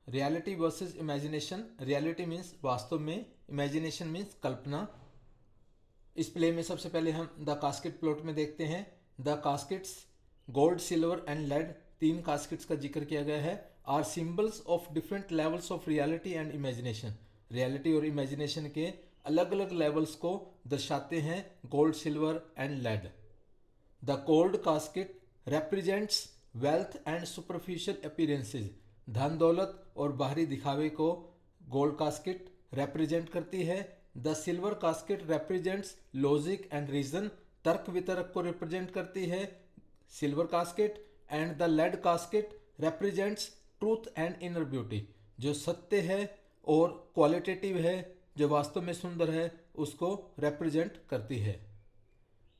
Reality versus imagination. Reality means वास्तव में, imagination means कल्पना। इस प्ले में सबसे पहले हम द कास्केट प्लॉट में देखते हैं। The caskets, gold, silver and lead, तीन कास्केट्स का जिक्र किया गया है, are symbols of different levels of reality and imagination. Reality और इमेजिनेशन के अलग अलग लेवल्स को दर्शाते हैं gold, silver and lead. The gold casket represents wealth and superficial appearances। धन दौलत और बाहरी दिखावे को गोल्ड कास्केट represent करती है। The silver casket represents logic and reason, तर्क वितर्क को रिप्रेजेंट करती है silver casket. And the lead casket represents truth and inner beauty, जो सत्य है और क्वालिटेटिव है, जो वास्तव में सुंदर है, उसको represent करती है।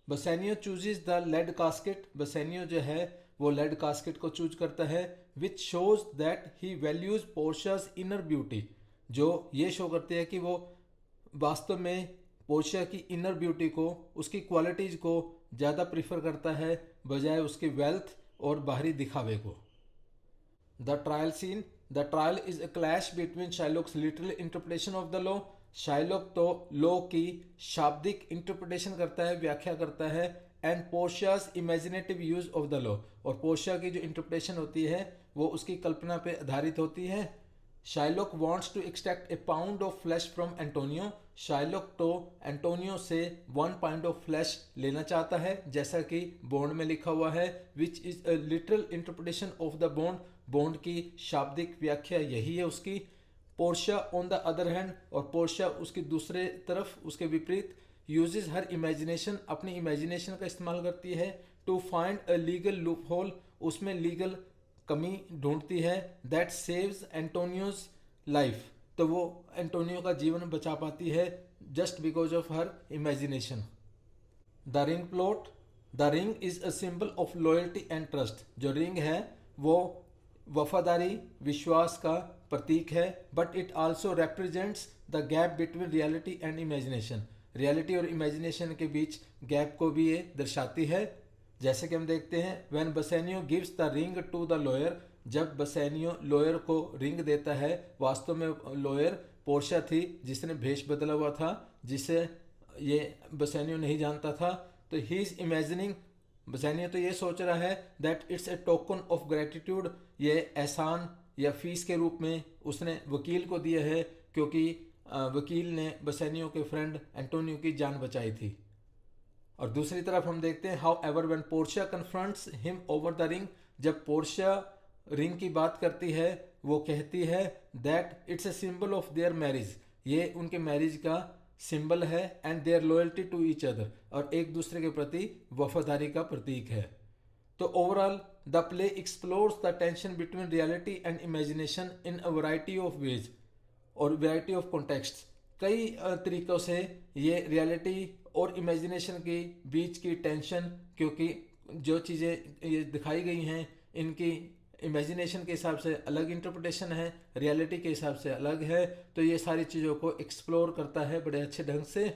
Bassanio chooses the lead casket. Bassanio जो है वो लेड कास्केट को चूज करता है, which shows that he values Portia's inner beauty, जो ये शो करते हैं कि वो वास्तव में पोर्शिया की इनर ब्यूटी को, उसकी क्वालिटीज को ज़्यादा प्रीफर करता है बजाय उसके वेल्थ और बाहरी दिखावे को। The trial scene. The trial is a clash between Shylock's literal interpretation of the law. Shylock तो लॉ की शाब्दिक इंटरप्रिटेशन करता है, व्याख्या करता है, and Portia's imaginative use of the law, और पोर्शिया की जो इंटरप्रिटेशन होती है वो उसकी कल्पना पे आधारित होती है। Shylock wants to extract a pound of flesh from Antonio. Shylock तो एंटोनियो से 1 पाउंड ऑफ फ्लैश लेना चाहता है, जैसा कि बॉन्ड में लिखा हुआ है, which is a literal interpretation of the bond. Bond की शाब्दिक व्याख्या यही है उसकी। Portia on the other hand, और पोर्शिया उसकी दूसरे तरफ, उसके विपरीत, यूजेज हर इमेजिनेशन, अपनी इमेजिनेशन का इस्तेमाल करती है, to find a legal loophole, उसमें लीगल कमी ढूंढती है, दैट सेव्स एंटोनियोज लाइफ, तो वो एंटोनियो का जीवन बचा पाती है just because of her imagination. The ring plot. The ring is a symbol of loyalty and trust. जो रिंग है वो वफादारी, विश्वास का प्रतीक है, but it also represents the gap between reality and imagination. Reality और इमेजिनेशन के बीच गैप को भी ये दर्शाती है। जैसे कि हम देखते हैं, when Bassanio gives the ring to the lawyer, जब बसेनियो लॉयर को रिंग देता है, वास्तव में लॉयर पोर्शिया थी जिसने भेष बदला हुआ था, जिसे ये बसेनियो नहीं जानता था, तो ही इज इमेजिनिंग, बसेनियो तो ये सोच रहा है, that it's A token of gratitude, ये एहसान या फीस के रूप में उसने वकील को दिया है, क्योंकि वकील ने बसेनियो के फ्रेंड एंटोनियो की जान बचाई थी। और दूसरी तरफ हम देखते हैं, however when Portia confronts him over the ring, जब पोर्शिया रिंग की बात करती है, वो कहती है that it's a symbol of their marriage, ये उनके मैरिज का सिंबल है, and their loyalty to each other, और एक दूसरे के प्रति वफादारी का प्रतीक है। तो overall the play explores the tension between reality and imagination in a variety of ways, और वैरायटी ऑफ कॉन्टेक्स्ट, कई तरीक़ों से ये रियलिटी और इमेजिनेशन के बीच की टेंशन, क्योंकि जो चीज़ें ये दिखाई गई हैं इनकी इमेजिनेशन के हिसाब से अलग इंटरप्रिटेशन है, रियलिटी के हिसाब से अलग है, तो ये सारी चीज़ों को एक्सप्लोर करता है बड़े अच्छे ढंग से।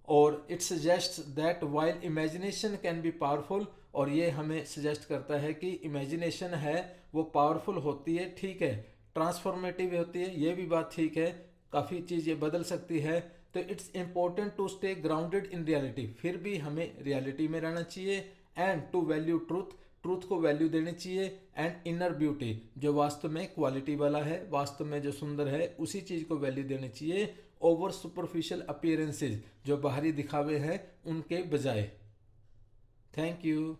और it suggest that while imagination can be powerful, और ये हमें सजेस्ट करता है कि इमेजिनेशन है वो पावरफुल होती है, ठीक है, ट्रांसफॉर्मेटिव होती है, ये भी बात ठीक है, काफ़ी चीज़ ये बदल सकती है, तो it's important to stay grounded in reality, फिर भी हमें रियलिटी में रहना चाहिए, and to value truth, truth को वैल्यू देनी चाहिए, एंड इनर ब्यूटी, जो वास्तव में क्वालिटी वाला है, वास्तव में जो सुंदर है, उसी चीज़ को वैल्यू देनी चाहिए, ओवर सुपरफिशियल अपीयरेंसेज, जो बाहरी दिखावे हैं उनके बजाय। Thank you.